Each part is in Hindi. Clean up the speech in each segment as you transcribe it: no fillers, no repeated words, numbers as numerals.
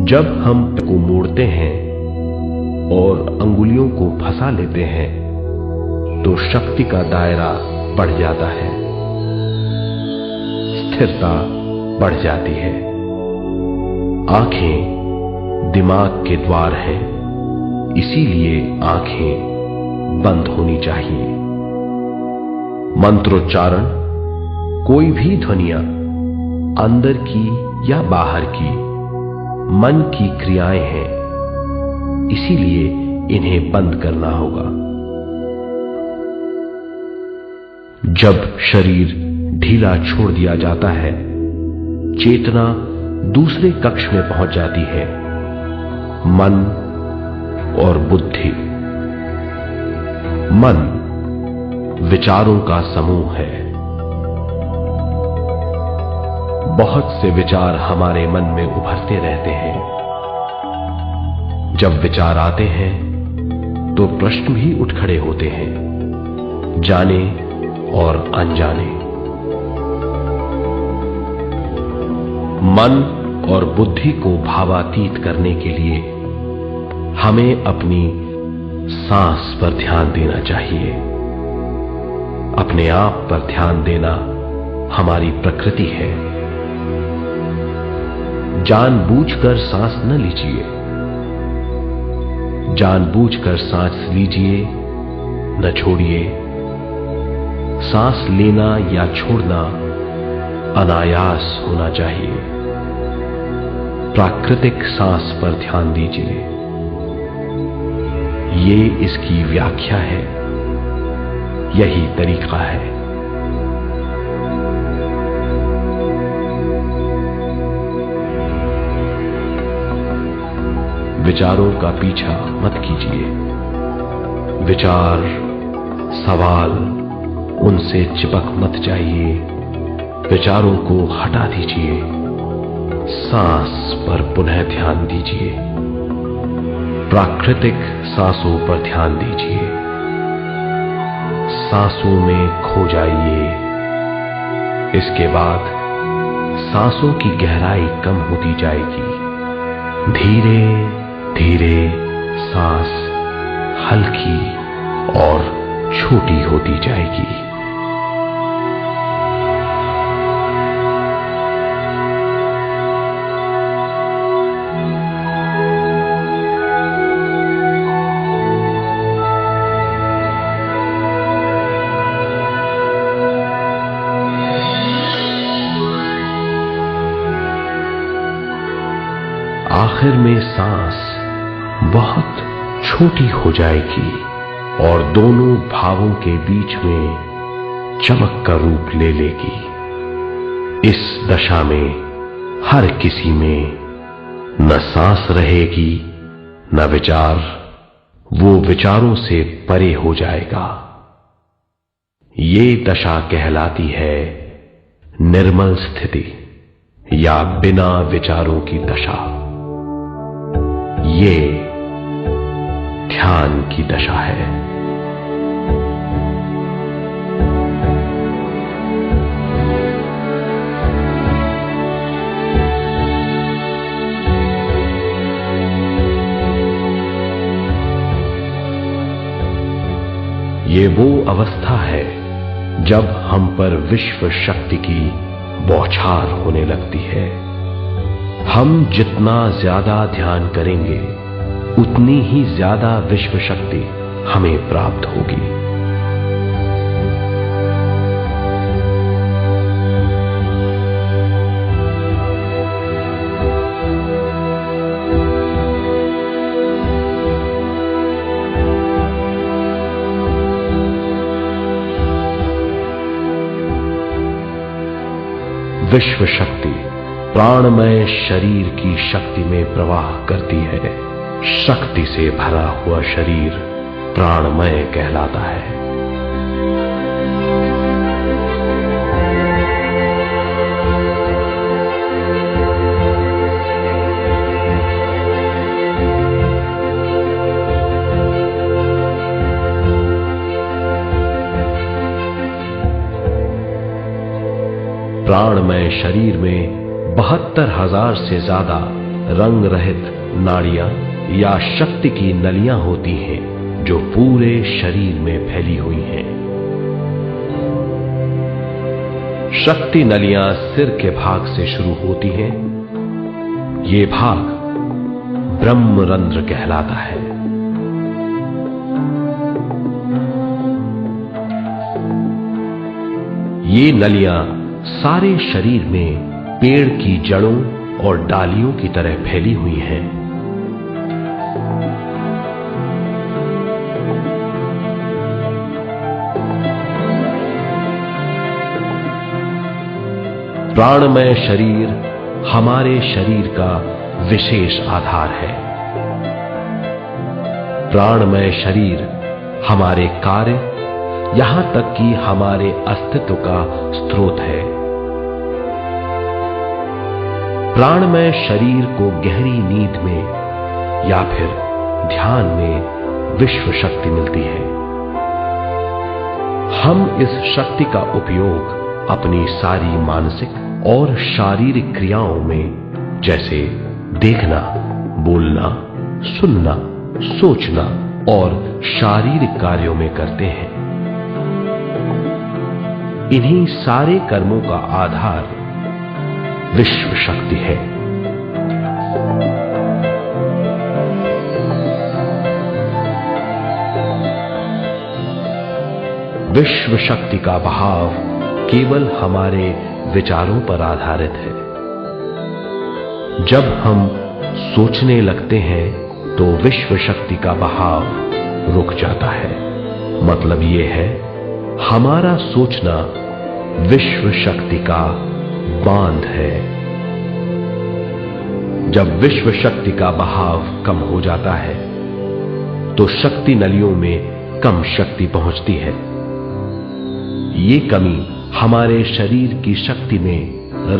जब हम को मोड़ते हैं और अंगुलियों को फंसा लेते हैं तो शक्ति का दायरा बढ़ जाता है, स्थिरता बढ़ जाती है। आंखें दिमाग के द्वार हैं, इसीलिए आंखें बंद होनी चाहिए। मंत्रोच्चारण कोई भी ध्वनियां अंदर की या बाहर की मन की क्रियाएं हैं, इसीलिए इन्हें बंद करना होगा। जब शरीर ढीला छोड़ दिया जाता है, चेतना दूसरे कक्ष में पहुंच जाती है, मन और बुद्धि। मन विचारों का समूह है। बहुत से विचार हमारे मन में उभरते रहते हैं। जब विचार आते हैं तो प्रश्न भी उठ खड़े होते हैं, जाने और अनजाने। मन और बुद्धि को भावातीत करने के लिए हमें अपनी सांस पर ध्यान देना चाहिए। अपने आप पर ध्यान देना हमारी प्रकृति है। जानबूझकर सांस न लीजिए। जानबूझकर सांस लीजिए, न छोड़िए। सांस लेना या छोड़ना अनायास होना चाहिए। प्राकृतिक सांस पर ध्यान दीजिए। ये इसकी व्याख्या है, यही तरीका है। विचारों का पीछा मत कीजिए। विचार, सवाल, उनसे चिपक मत जाइए। विचारों को हटा दीजिए। सांस पर पुनः ध्यान दीजिए। प्राकृतिक सांसों पर ध्यान दीजिए। सांसों में खो जाइए। इसके बाद सांसों की गहराई कम होती जाएगी। धीरे धीरे सांस हल्की और छोटी होती जाएगी। आखिर में सांस बहुत छोटी हो जाएगी और दोनों भावों के बीच में चमक का रूप ले लेगी। इस दशा में हर किसी में न सांस रहेगी न विचार। वो विचारों से परे हो जाएगा। ये दशा कहलाती है निर्मल स्थिति या बिना विचारों की दशा। ये ध्यान की दशा है। ये वो अवस्था है जब हम पर विश्व शक्ति की बौछार होने लगती है। हम जितना ज्यादा ध्यान करेंगे उतनी ही ज्यादा विश्व शक्ति हमें प्राप्त होगी। विश्व शक्ति प्राणमय शरीर की शक्ति में प्रवाह करती है। शक्ति से भरा हुआ शरीर प्राणमय कहलाता है। प्राणमय शरीर में 72,000 से ज्यादा रंग रहित नाड़ियां या शक्ति की नलियां होती हैं जो पूरे शरीर में फैली हुई हैं। शक्ति नलियां सिर के भाग से शुरू होती हैं। ये भाग ब्रह्मरंध्र कहलाता है। ये नलियां सारे शरीर में पेड़ की जड़ों और डालियों की तरह फैली हुई हैं। प्राणमय शरीर हमारे शरीर का विशेष आधार है। प्राणमय शरीर हमारे कार्य, यहां तक कि हमारे अस्तित्व का स्रोत है। प्राणमय शरीर को गहरी नींद में या फिर ध्यान में विश्व शक्ति मिलती है। हम इस शक्ति का उपयोग अपनी सारी मानसिक और शारीरिक क्रियाओं में, जैसे देखना, बोलना, सुनना, सोचना और शारीरिक कार्यों में करते हैं। इन्हीं सारे कर्मों का आधार विश्व शक्ति है। विश्व शक्ति का बहाव केवल हमारे विचारों पर आधारित है। जब हम सोचने लगते हैं तो विश्व शक्ति का बहाव रुक जाता है। मतलब यह है, हमारा सोचना विश्व शक्ति का बांध है। जब विश्व शक्ति का बहाव कम हो जाता है तो शक्ति नलियों में कम शक्ति पहुंचती है। ये कमी हमारे शरीर की शक्ति में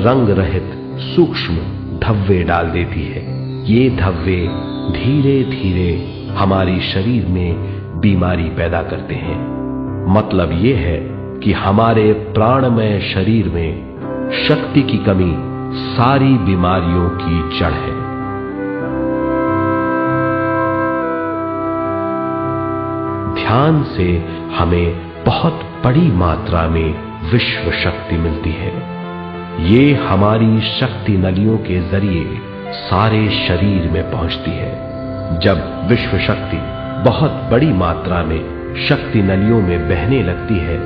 रंग रहित सूक्ष्म धब्बे डाल देती है। ये धब्बे धीरे धीरे हमारी शरीर में बीमारी पैदा करते हैं। मतलब यह है कि हमारे प्राणमय शरीर में शक्ति की कमी सारी बीमारियों की जड़ है। ध्यान से हमें बहुत बड़ी मात्रा में विश्व शक्ति मिलती है। ये हमारी शक्ति नलियों के जरिए सारे शरीर में पहुंचती है। जब विश्व शक्ति बहुत बड़ी मात्रा में शक्ति नलियों में बहने लगती है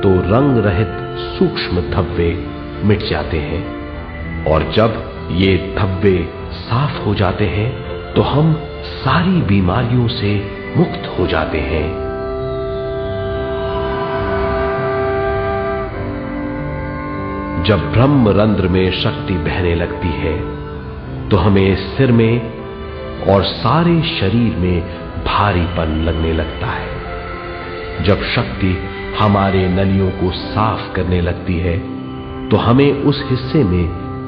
तो रंग रहित सूक्ष्म धब्बे मिट जाते हैं, और जब ये धब्बे साफ हो जाते हैं तो हम सारी बीमारियों से मुक्त हो जाते हैं। जब ब्रह्मरंध्र में शक्ति बहने लगती है तो हमें सिर में और सारे शरीर में भारीपन लगने लगता है। जब शक्ति हमारे नलियों को साफ करने लगती है तो हमें उस हिस्से में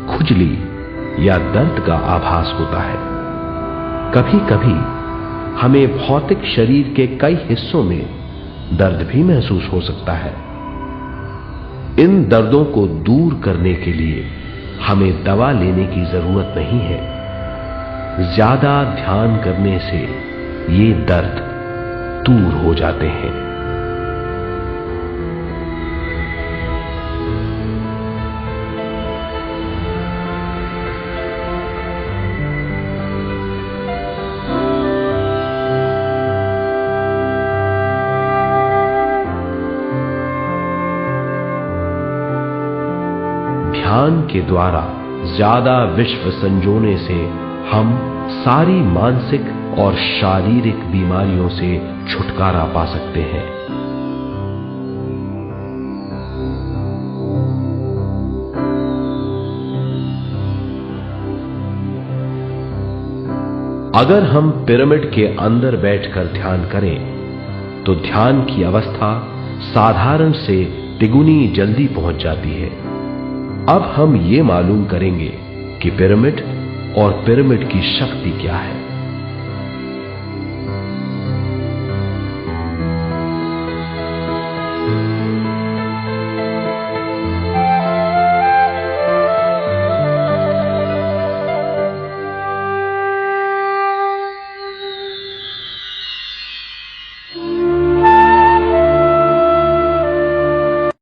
खुजली या दर्द का आभास होता है। कभी कभी हमें भौतिक शरीर के कई हिस्सों में दर्द भी महसूस हो सकता है। इन दर्दों को दूर करने के लिए हमें दवा लेने की जरूरत नहीं है। ज्यादा ध्यान करने से ये दर्द दूर हो जाते हैं। ध्यान के द्वारा ज्यादा विश्व संजोने से हम सारी मानसिक और शारीरिक बीमारियों से छुटकारा पा सकते हैं। अगर हम पिरामिड के अंदर बैठकर ध्यान करें तो ध्यान की अवस्था साधारण से तिगुनी जल्दी पहुंच जाती है। अब हम ये मालूम करेंगे कि पिरामिड और पिरामिड की शक्ति क्या है।